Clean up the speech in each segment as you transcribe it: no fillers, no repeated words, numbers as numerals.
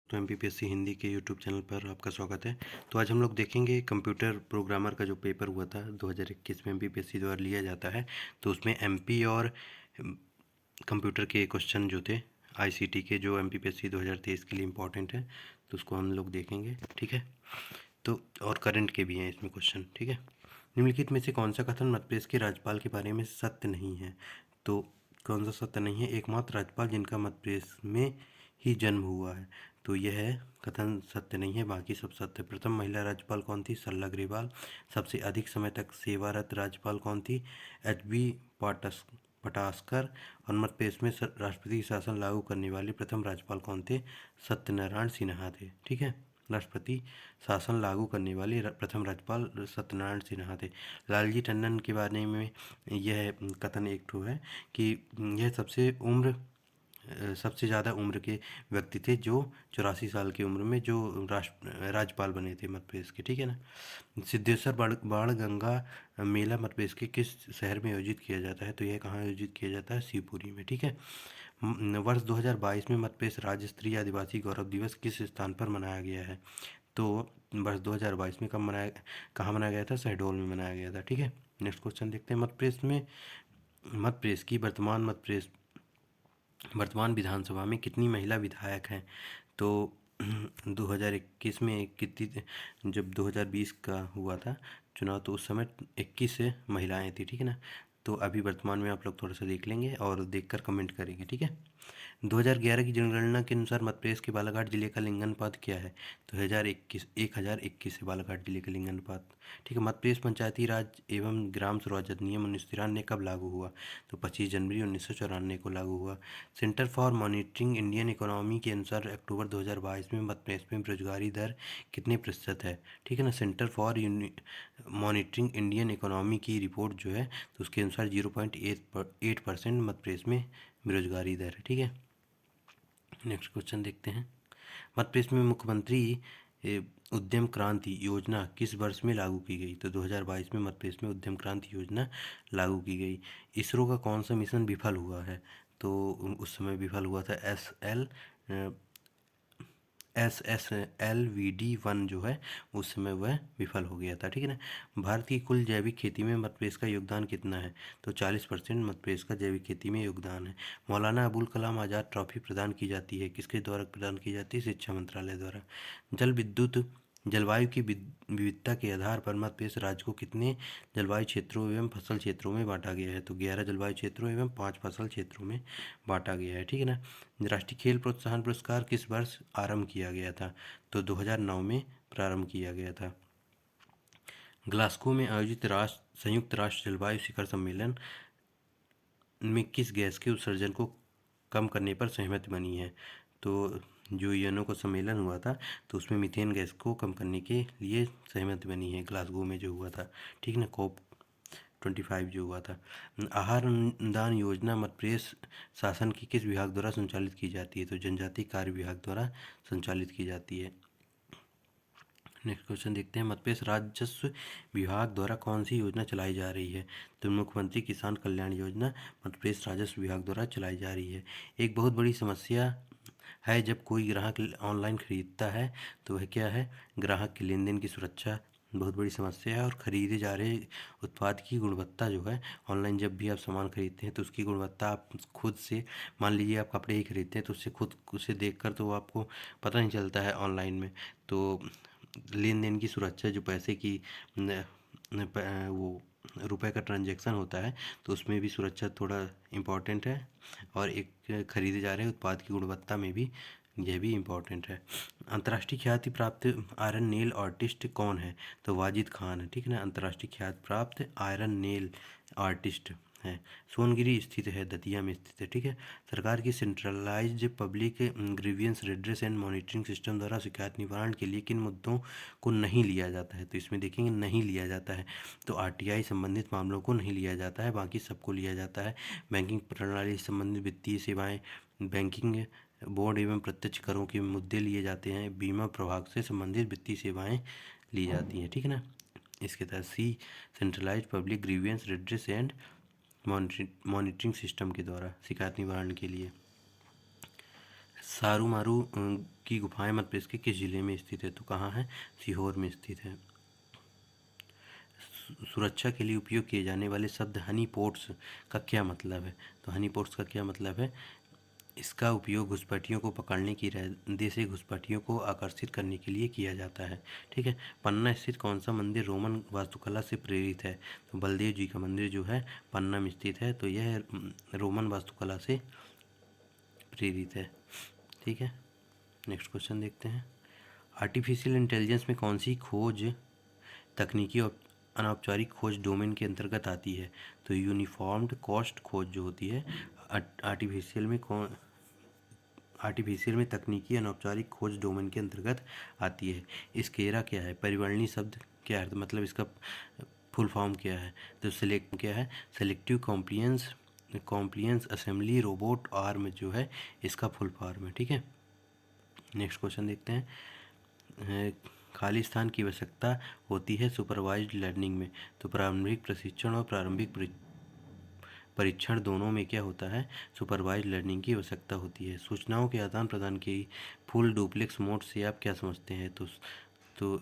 तो एमपीपीएससी हिंदी के YouTube channel पर आपका स्वागत है। तो आज हम लोग देखेंगे कंप्यूटर प्रोग्रामर का जो पेपर हुआ था 2021 में एमपीपीएससी द्वारा लिया जाता है। तो उसमें एमपी और कंप्यूटर के क्वेश्चन जो थे आईसीटी के, जो एमपीपीएससी 2023 के लिए इम्पोर्टेंट है, तो उसको हम लोग देखेंगे। ठीक है, तो और करंट के भी हैं इसमें क्वेश्चन। ठीक है, निम्नलिखित में से कौन सा कथन मध्यप्रदेश के राज्यपाल के बारे में सत्य नहीं है? तो कौन सा सत्य नहीं है? एकमात्र राज्यपाल जिनका मध्यप्रदेश में ही जन्म हुआ है, तो यह कथन सत्य नहीं है, बाकी सब सत्य। प्रथम महिला राज्यपाल कौन थी? सरला ग्रेवाल। सबसे अधिक समय तक सेवारत राज्यपाल कौन थी? एच.बी. पटास्कर। और मध्य प्रदेश में राष्ट्रपति शासन लागू करने वाले प्रथम राज्यपाल कौन थे? सत्यनारायण सिन्हा थे। ठीक है, राष्ट्रपति शासन लागू करने वाले प्रथम राज्यपाल सत्यनारायण सिन्हा थे। लालजी टंडन के बारे में यह कथन एक ठो है कि यह सबसे ज़्यादा उम्र के व्यक्ति थे जो 84 साल की उम्र में जो राज्यपाल बने थे मध्य प्रदेश के। ठीक है ना। सिद्धेश्वर बाण गंगा मेला मध्य प्रदेश के किस शहर में आयोजित किया जाता है? तो यह कहाँ आयोजित किया जाता है? शिवपुरी में। ठीक है, वर्ष 2022 में मध्य प्रदेश राज्य स्तरीय आदिवासी गौरव दिवस किस स्थान पर मनाया गया है? तो वर्ष 2022 में कहाँ मनाया गया था? शहडोल में मनाया गया था। ठीक है, नेक्स्ट क्वेश्चन देखते हैं। मध्य प्रदेश की वर्तमान विधानसभा में कितनी महिला विधायक हैं? तो 2021 में कितनी, जब 2020 का हुआ था चुनाव, तो उस समय 21 महिलाएं थी। ठीक है ना। तो अभी वर्तमान में आप लोग थोड़ा सा देख लेंगे और देखकर कमेंट करेंगे। ठीक है, 2011 की जनगणना के अनुसार मध्य प्रदेश के बालाघाट जिले का लिंगानुपात क्या है? तो 1021 है बालाघाट जिले का लिंगानुपात। ठीक है, मध्य प्रदेश पंचायती राज एवं ग्राम स्वराज अधिनियम 1993 कब लागू हुआ? तो 25 जनवरी 1994 को लागू हुआ। Centre for monitoring Indian economy के अनुसार अक्टूबर 2022 में मध्य प्रदेश में बेरोजगारी दर कितने प्रतिशत है? ठीक है ना। Centre for monitoring Indian economy की रिपोर्ट जो है, तो उसके अनुसार 0.8% मध्य प्रदेश में बेरोजगारी दर है। ठीक है, नेक्स्ट क्वेश्चन देखते हैं। मध्य प्रदेश में मुख्यमंत्री उद्यम क्रांति योजना किस वर्ष में लागू की गई? तो 2022 में मध्य प्रदेश में उद्यम क्रांति योजना लागू की गई। इसरो का कौन सा मिशन विफल हुआ है? तो उस समय विफल हुआ था SSLVD-1 जो है, उस समय वह विफल हो गया था। ठीक है ना। भारत की कुल जैविक खेती में मध्य प्रदेश का योगदान कितना है? तो 40% मध्य प्रदेश का जैविक खेती में योगदान है। मौलाना अबुल कलाम आज़ाद ट्रॉफी प्रदान की जाती है, किसके द्वारा प्रदान की जाती है? शिक्षा मंत्रालय द्वारा। जल विद्युत जलवायु की विविधता के आधार पर मध्य प्रदेश राज्य को कितने जलवायु क्षेत्रों एवं फसल क्षेत्रों में बांटा गया है? तो 11 जलवायु क्षेत्रों एवं 5 फसल क्षेत्रों में बांटा गया है। ठीक है ना। राष्ट्रीय खेल प्रोत्साहन पुरस्कार किस वर्ष आरंभ किया गया था? तो 2009 में प्रारंभ किया गया था। ग्लासगो में आयोजित संयुक्त राष्ट्र जलवायु शिखर सम्मेलन में किस गैस के उत्सर्जन को कम करने पर सहमति बनी है? तो जो यूएनओ का सम्मेलन हुआ था, तो उसमें मीथेन गैस को कम करने के लिए सहमति बनी है, ग्लासगो में जो हुआ था। ठीक है ना, COP25 जो हुआ था। आहार अनुदान योजना मध्य प्रदेश शासन के किस विभाग द्वारा संचालित की जाती है? तो जनजातीय कार्य विभाग द्वारा संचालित की जाती है। नेक्स्ट क्वेश्चन देखते हैं। मध्य प्रदेश राजस्व विभाग द्वारा कौन सी योजना चलाई जा रही है? तो मुख्यमंत्री किसान कल्याण योजना मध्य प्रदेश राजस्व विभाग द्वारा चलाई जा रही है। एक बहुत बड़ी समस्या है जब कोई ग्राहक ऑनलाइन खरीदता है, तो वह क्या है? ग्राहक के लेन देन की सुरक्षा बहुत बड़ी समस्या है। और खरीदे जा रहे उत्पाद की गुणवत्ता जो है, ऑनलाइन जब भी आप सामान खरीदते हैं तो उसकी गुणवत्ता आप खुद से, मान लीजिए आप कपड़े ही खरीदते हैं, तो उससे खुद उसे देख कर तो आपको पता नहीं चलता है ऑनलाइन में। तो लेन देन की सुरक्षा, जो पैसे की वो रुपए का ट्रांजैक्शन होता है, तो उसमें भी सुरक्षा थोड़ा इम्पॉर्टेंट है। और एक खरीदे जा रहे उत्पाद की गुणवत्ता में भी यह भी इम्पॉर्टेंट है। अंतर्राष्ट्रीय ख्याति प्राप्त आयरन नेल आर्टिस्ट कौन है? तो वाजिद खान है। ठीक है ना, अंतर्राष्ट्रीय ख्याति प्राप्त आयरन नेल आर्टिस्ट है। सोनगिरी स्थित है, दतिया में स्थित है। ठीक है, सरकार की centralised public grievance redress and monitoring system द्वारा शिकायत निवारण के लिए किन मुद्दों को नहीं लिया जाता है? तो इसमें देखेंगे नहीं लिया जाता है, तो आरटीआई संबंधित मामलों को नहीं लिया जाता है, बाकी सबको लिया जाता है। बैंकिंग प्रणाली से संबंधित वित्तीय सेवाएं, बैंकिंग बोर्ड एवं प्रत्यक्ष करों के मुद्दे लिए जाते हैं। बीमा प्रभाग से संबंधित वित्तीय सेवाएं ली जाती हैं। ठीक है ना। इसके तहत centralised public grievance redress and monitoring system के द्वारा शिकायत निवारण के लिए। सारूमारू की गुफाएं मध्य प्रदेश के किस जिले में स्थित है? तो कहाँ है? सीहोर में स्थित है। सुरक्षा के लिए उपयोग किए जाने वाले शब्द हनी पोट्स का क्या मतलब है? तो हनी पोट्स का क्या मतलब है? इसका उपयोग घुसपैठियों को पकड़ने की इरादे से घुसपैठियों को आकर्षित करने के लिए किया जाता है। ठीक है। पन्ना स्थित कौन सा मंदिर रोमन वास्तुकला से प्रेरित है? तो बलदेव जी का मंदिर जो है पन्ना में स्थित है, तो यह रोमन वास्तुकला से प्रेरित है। ठीक है। नेक्स्ट क्वेश्चन देखते हैं। आर्टिफिशियल इंटेलिजेंस में कौन सी खोज तकनीकी और अनौपचारिक खोज डोमेन के अंतर्गत आती है? तो यूनिफॉर्म्ड कॉस्ट खोज जो होती है आर्टिफिशियल में तकनीकी अनौपचारिक खोज डोमेन के अंतर्गत आती है। स्केरा क्या है? परिवर्णी शब्द क्या है? मतलब इसका फुल फॉर्म क्या है? तो selective compliance assembly robot arm जो है इसका फुल फॉर्म है। ठीक है। नेक्स्ट क्वेश्चन देखते हैं। खाली स्थान की आवश्यकता होती है सुपरवाइज्ड लर्निंग में? तो प्रारंभिक प्रशिक्षण और प्रारंभिक परीक्षण दोनों में क्या होता है? सुपरवाइज्ड लर्निंग की आवश्यकता होती है। सूचनाओं के आदान प्रदान के फुल डुप्लेक्स मोड से आप क्या समझते हैं? तो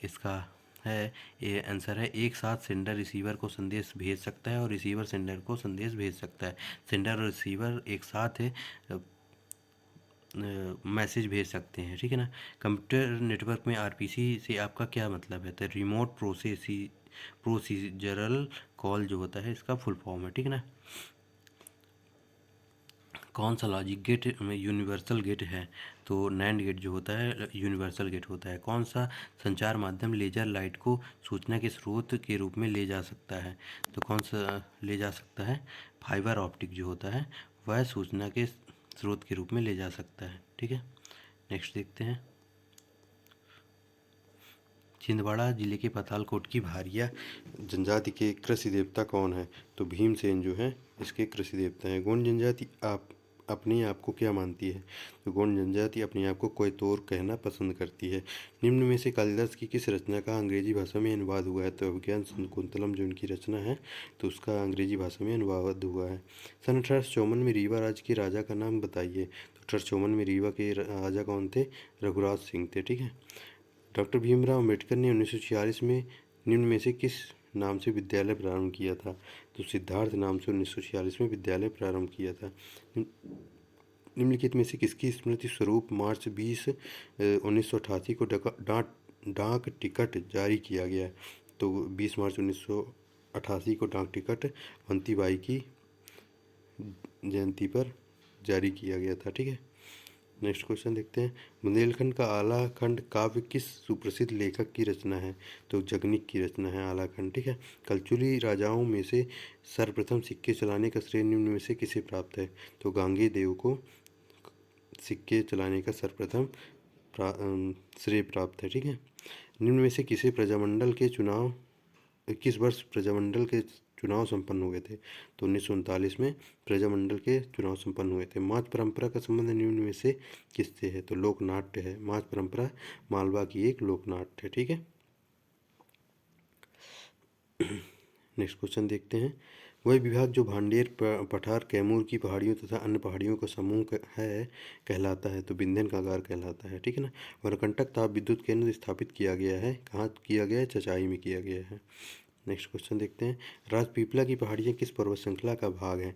इसका है ये आंसर है, एक साथ सेंडर रिसीवर को संदेश भेज सकता है और रिसीवर सेंडर को संदेश भेज सकता है। सेंडर और रिसीवर एक साथ मैसेज भेज सकते हैं। ठीक है ना। कंप्यूटर नेटवर्क में आरपीसी से आपका क्या मतलब है? तो रिमोट प्रोसीजरल कॉल जो होता है इसका फुल फॉर्म है। ठीक है ना। कौन सा लॉजिक गेट यूनिवर्सल गेट है? तो नैंड गेट जो होता है यूनिवर्सल गेट होता है। कौन सा संचार माध्यम लेजर लाइट को सूचना के स्रोत के रूप में ले जा सकता है? तो कौन सा ले जा सकता है? फाइबर ऑप्टिक जो होता है वह सूचना के स्रोत के रूप में ले जा सकता है। ठीक है। नेक्स्ट देखते हैं। छिंदवाड़ा जिले के पातालकोट की भारिया जनजाति के कृषि देवता कौन है? तो भीमसेन जो है इसके कृषि देवता हैं। गोंड जनजाति आप अपने आप को क्या मानती है? तो गोंड जनजाति अपने आप को कोयतोर कहना पसंद करती है। निम्न में से कालिदास की किस रचना का अंग्रेजी भाषा में अनुवाद हुआ है? तो अभिज्ञान शकुंतलम जो उनकी रचना है तो उसका अंग्रेजी भाषा में अनुवाद हुआ है। सन 1854 में रीवा राज्य के राजा का नाम बताइए। तो 1854 में रीवा के राजा कौन थे? रघुराज सिंह थे। ठीक है। डॉक्टर भीमराव अम्बेडकर ने 1946 में निम्न में से किस नाम से विद्यालय प्रारंभ किया था? तो सिद्धार्थ नाम से 1946 में विद्यालय प्रारंभ किया था। निम्नलिखित में से किसकी स्मृति स्वरूप मार्च 20 1988 को डाक टिकट जारी किया गया? तो 20 मार्च 1988 को डाक टिकट अवंतीबाई की जयंती पर जारी किया गया था। ठीक है। नेक्स्ट क्वेश्चन देखते हैं। बुंदेलखंड का आलाखंड काव्य किस सुप्रसिद्ध लेखक की रचना है? तो जगनिक की रचना है आलाखंड। ठीक है। कलचुली राजाओं में से सर्वप्रथम सिक्के चलाने का श्रेय निम्न में से किसे प्राप्त है? तो गांगे देव को सिक्के चलाने का सर्वप्रथम श्रेय प्राप्त है। ठीक है। निम्न में से किस वर्ष प्रजामंडल के चुनाव संपन्न हुए थे? तो 1939 में प्रजामंडल के चुनाव संपन्न हुए थे। माच परंपरा का संबंध निम्न में से किससे है? तो लोकनाट्य है। माच परंपरा मालवा की एक लोकनाट्य है। ठीक है। नेक्स्ट क्वेश्चन देखते हैं। वह विभाग जो भांडेर पठार कैमूर की पहाड़ियों तथा अन्य पहाड़ियों का समूह है कहलाता है? तो विंध्यन कागार कहलाता है। ठीक है ना। वरकंटक ताप विद्युत केंद्र स्थापित किया गया है, कहाँ किया गया है? चचाई में किया गया है। नेक्स्ट क्वेश्चन देखते हैं। राजपीपला की पहाड़ियाँ किस पर्वत श्रृंखला का भाग हैं?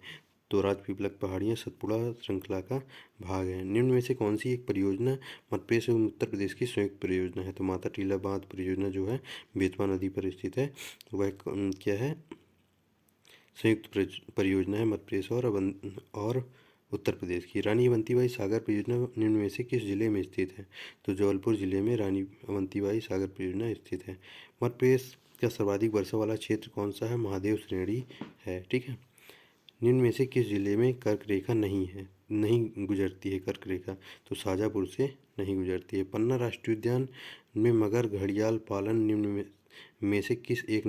तो राजपीपला की पहाड़ियाँ सतपुड़ा श्रृंखला का भाग है। निम्न में से कौन सी एक परियोजना मध्य प्रदेश एवं उत्तर प्रदेश की संयुक्त परियोजना है? तो माता टीला बांध परियोजना जो है बेतवा नदी पर स्थित है, वह क्या है? संयुक्त परियोजना है मध्य प्रदेश और उत्तर प्रदेश की। रानी अवंतीबाई सागर परियोजना निम्न में से किस जिले में स्थित है? तो जबलपुर जिले में रानी अवंतीबाई सागर परियोजना स्थित है। मध्य प्रदेश का सर्वाधिक वर्षा वाला क्षेत्र कौन सा है? महादेव श्रेणी है। ठीक है। निम्न में से किस जिले में कर्क रेखा नहीं गुजरती है कर्क रेखा? तो शाजापुर से नहीं गुजरती है। पन्ना राष्ट्रीय उद्यान में मगर घड़ियाल पालन निम्न में से एक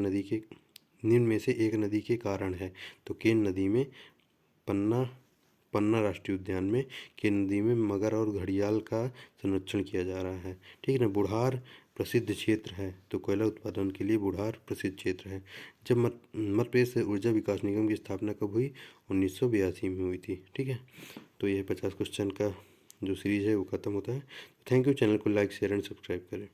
नदी के कारण है? तो केन नदी में पन्ना राष्ट्रीय उद्यान में केन नदी में मगर और घड़ियाल का संरक्षण किया जा रहा है। ठीक है ना। बुढ़ार प्रसिद्ध क्षेत्र है? तो कोयला उत्पादन के लिए बुढ़ार प्रसिद्ध क्षेत्र है। जब मध्य प्रदेश ऊर्जा विकास निगम की स्थापना कब हुई? 1982 में हुई थी। ठीक है। तो यह 50 क्वेश्चन का जो सीरीज़ है वो ख़त्म होता है। Thank you. चैनल को लाइक शेयर एंड सब्सक्राइब करें।